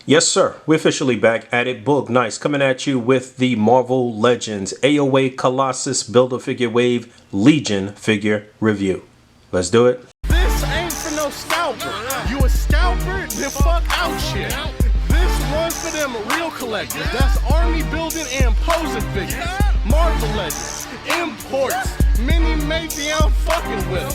Yes, sir. We're officially back at it. Boog, nice. Coming at you with the Marvel Legends AOA Colossus Build-A-Figure Wave Legion figure review. Let's do it. This ain't for no scalper. You a scalper? Then fuck out shit. This one's for them real collectors. That's army building and posing figures. Marvel Legends, imports, mini matey I'm fucking with.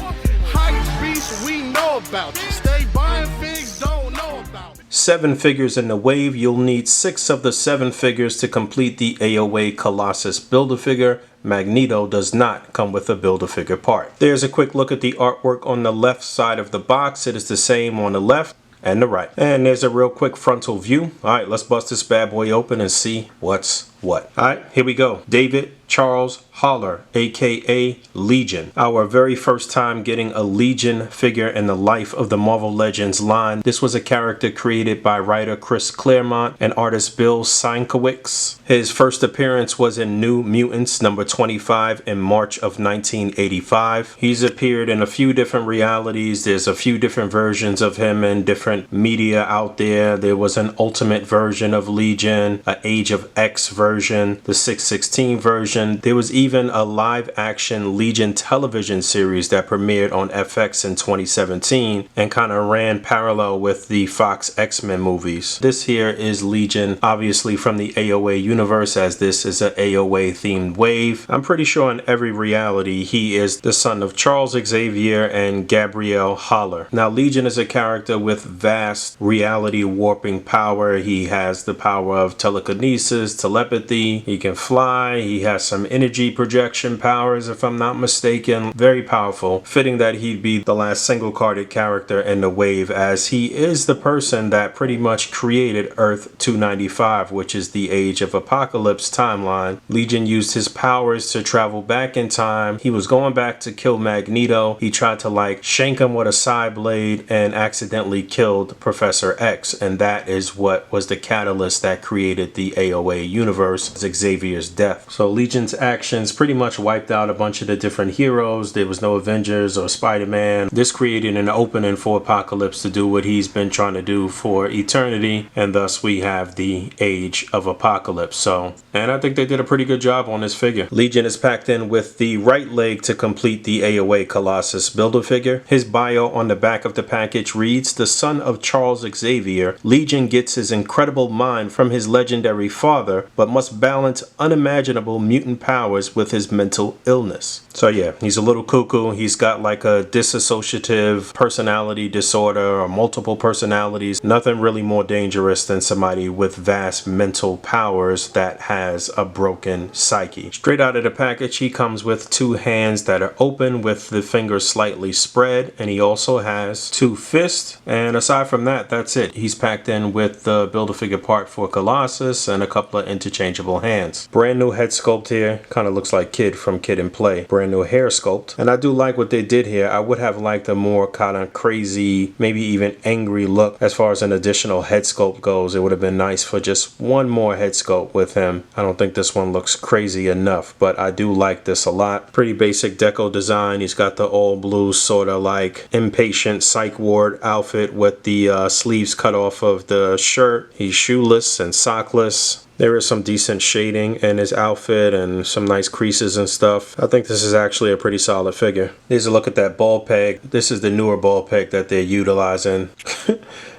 Hype beast, we know about you. Stay buying figs, don't know about it. 7 figures in the wave. You'll need 6 of the 7 figures to complete the AOA Colossus Build-A-Figure. Magneto does not come with a Build-A-Figure part. There's a quick look at the artwork on the left side of the box. It is the same on the left and the right. And there's a real quick frontal view. All right, let's bust this bad boy open and see what's what. All right, here we go. David Charles Holler, aka Legion. Our very first time getting a Legion figure in the life of the Marvel Legends line. This was a character created by writer Chris Claremont and artist Bill Sienkiewicz. His first appearance was in New Mutants number 25 in March of 1985. He's appeared in a few different realities. There's a few different versions of him in different media out there. There was an Ultimate version of Legion, an Age of X version, the 616 version. There was even a live action Legion television series that premiered on FX in 2017 and kind of ran parallel with the Fox X-Men movies. This here is Legion, obviously from the AOA universe, as this is an AOA themed wave. I'm pretty sure in every reality he is the son of Charles Xavier and Gabrielle Holler. Now Legion is a character with vast reality warping power. He has the power of telekinesis, telepathy, he can fly, he has some energy projection powers if I'm not mistaken. Very powerful. Fitting that he'd be the last single carded character in the wave, as he is the person that pretty much created Earth 295, which is the Age of Apocalypse timeline. Legion used his powers to travel back in time. He was going back to kill Magneto. He tried to like shank him with a side blade and accidentally killed Professor X, and that is what was the catalyst that created the AOA universe, Xavier's death. So Legion's actions pretty much wiped out a bunch of the different heroes. There was no Avengers or Spider-Man. This created an opening for Apocalypse to do what he's been trying to do for eternity, and thus we have the Age of Apocalypse. And I think they did a pretty good job on this figure. Legion is packed in with the right leg to complete the AOA Colossus Build-A-Figure. His bio on the back of the package reads, the son of Charles Xavier, Legion gets his incredible mind from his legendary father, but must balance unimaginable mutant powers with his mental illness. So yeah, he's a little cuckoo. He's got like a dissociative personality disorder or multiple personalities. Nothing really more dangerous than somebody with vast mental powers that has a broken psyche. Straight out of the package, he comes with 2 hands that are open with the fingers slightly spread, and he also has 2 fists, and aside from that, that's it. He's packed in with the Build-A-Figure part for Colossus and a couple of interchangeable hands. Brand new head sculpt here, kind of looks like Kid from Kid and Play. Brand new hair sculpt, and I do like what they did here. I would have liked a more kind of crazy, maybe even angry look as far as an additional head sculpt goes. It would have been nice for just one more head sculpt with him. I don't think this one looks crazy enough, but I do like this a lot. Pretty basic deco design. He's got the all blue sort of like impatient psych ward outfit with the sleeves cut off of the shirt. He's shoeless and sockless. There is some decent shading in his outfit and some nice creases and stuff. I think this is actually a pretty solid figure. Here's a look at that ball peg. This is the newer ball peg that they're utilizing.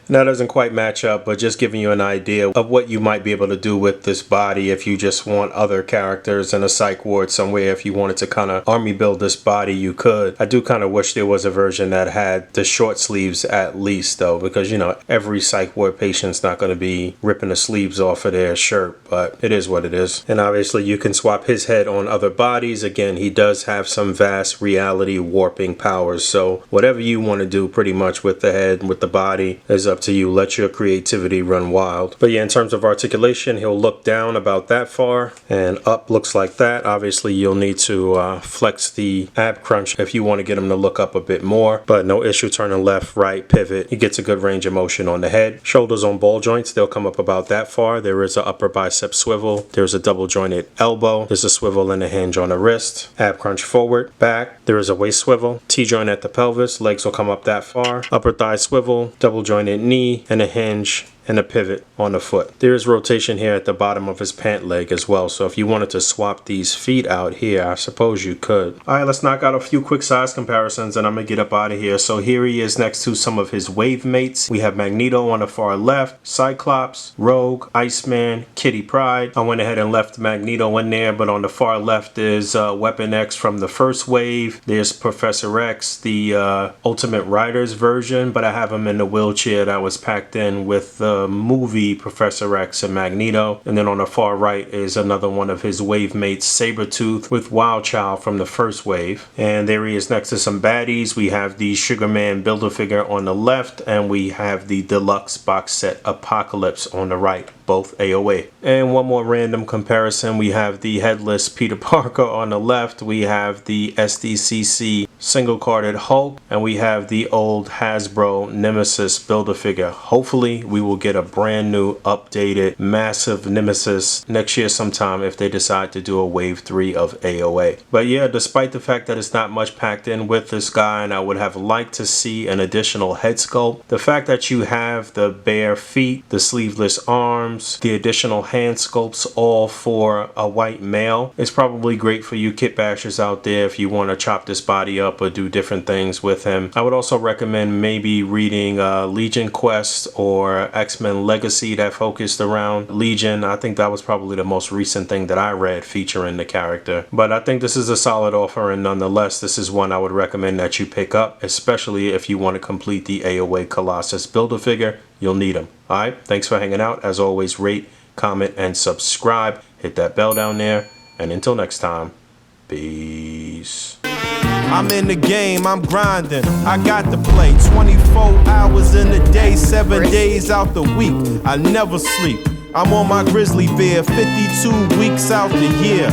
That doesn't quite match up, but just giving you an idea of what you might be able to do with this body if you just want other characters in a psych ward somewhere. If you wanted to kind of army build this body, you could. I do kind of wish there was a version that had the short sleeves at least, though, because, you know, every psych ward patient's not going to be ripping the sleeves off of their shirt, but it is what it is. And obviously you can swap his head on other bodies. Again, he does have some vast reality warping powers, so whatever you want to do pretty much with the head and with the body is up to you. Let your creativity run wild. But yeah, in terms of articulation, he'll look down about that far and up looks like that. Obviously you'll need to flex the ab crunch if you want to get him to look up a bit more, but no issue turning left, right, pivot. He gets a good range of motion on the head. Shoulders on ball joints, they'll come up about that far. There is an upper bicep swivel. There's a double jointed elbow. There's a swivel and a hinge on the wrist. Ab crunch forward, back. There is a waist swivel. T-joint at the pelvis. Legs will come up that far. Upper thigh swivel, double jointed knee, and a hinge and a pivot on the foot. There is rotation here at the bottom of his pant leg as well, so if you wanted to swap these feet out here, I suppose you could. Alright, let's knock out a few quick size comparisons and I'm gonna get up out of here. So here he is next to some of his wave mates. We have Magneto on the far left, Cyclops, Rogue, Iceman, Kitty Pryde. I went ahead and left Magneto in there, but on the far left is Weapon X from the first wave. There's Professor X, the Ultimate Riders version, but I have him in the wheelchair that was packed in with the movie Professor X and Magneto. And then on the far right is another one of his wave mates, Sabretooth, with Wild Child from the first wave. And there he is next to some baddies. We have the Sugar Man Build-A-Figure on the left, and we have the deluxe box set Apocalypse on the right, both AOA. And one more random comparison, we have the headless Peter Parker on the left, we have the SDCC single carded Hulk, and we have the old Hasbro Nemesis Build-A-Figure. Hopefully we will get a brand new updated massive Nemesis next year sometime if they decide to do a wave 3 of AOA. But yeah, despite the fact that it's not much packed in with this guy and I would have liked to see an additional head sculpt, the fact that you have the bare feet, the sleeveless arms, the additional hand sculpts all for a white male is probably great for you kit bashers out there if you want to chop this body up or do different things with him. I would also recommend maybe reading Legion Quest or X-Men Legacy that focused around Legion. I think that was probably the most recent thing that I read featuring the character. But I think this is a solid offer, and nonetheless this is one I would recommend that you pick up, especially if you want to complete the AOA Colossus Build-A-Figure. You'll need them. Alright, thanks for hanging out. As always, rate, comment, and subscribe. Hit that bell down there. And until next time, peace. I'm in the game, I'm grinding, I got to play 24 hours in a day, 7 days out the week, I never sleep. I'm on my grizzly bear, 52 weeks out the year.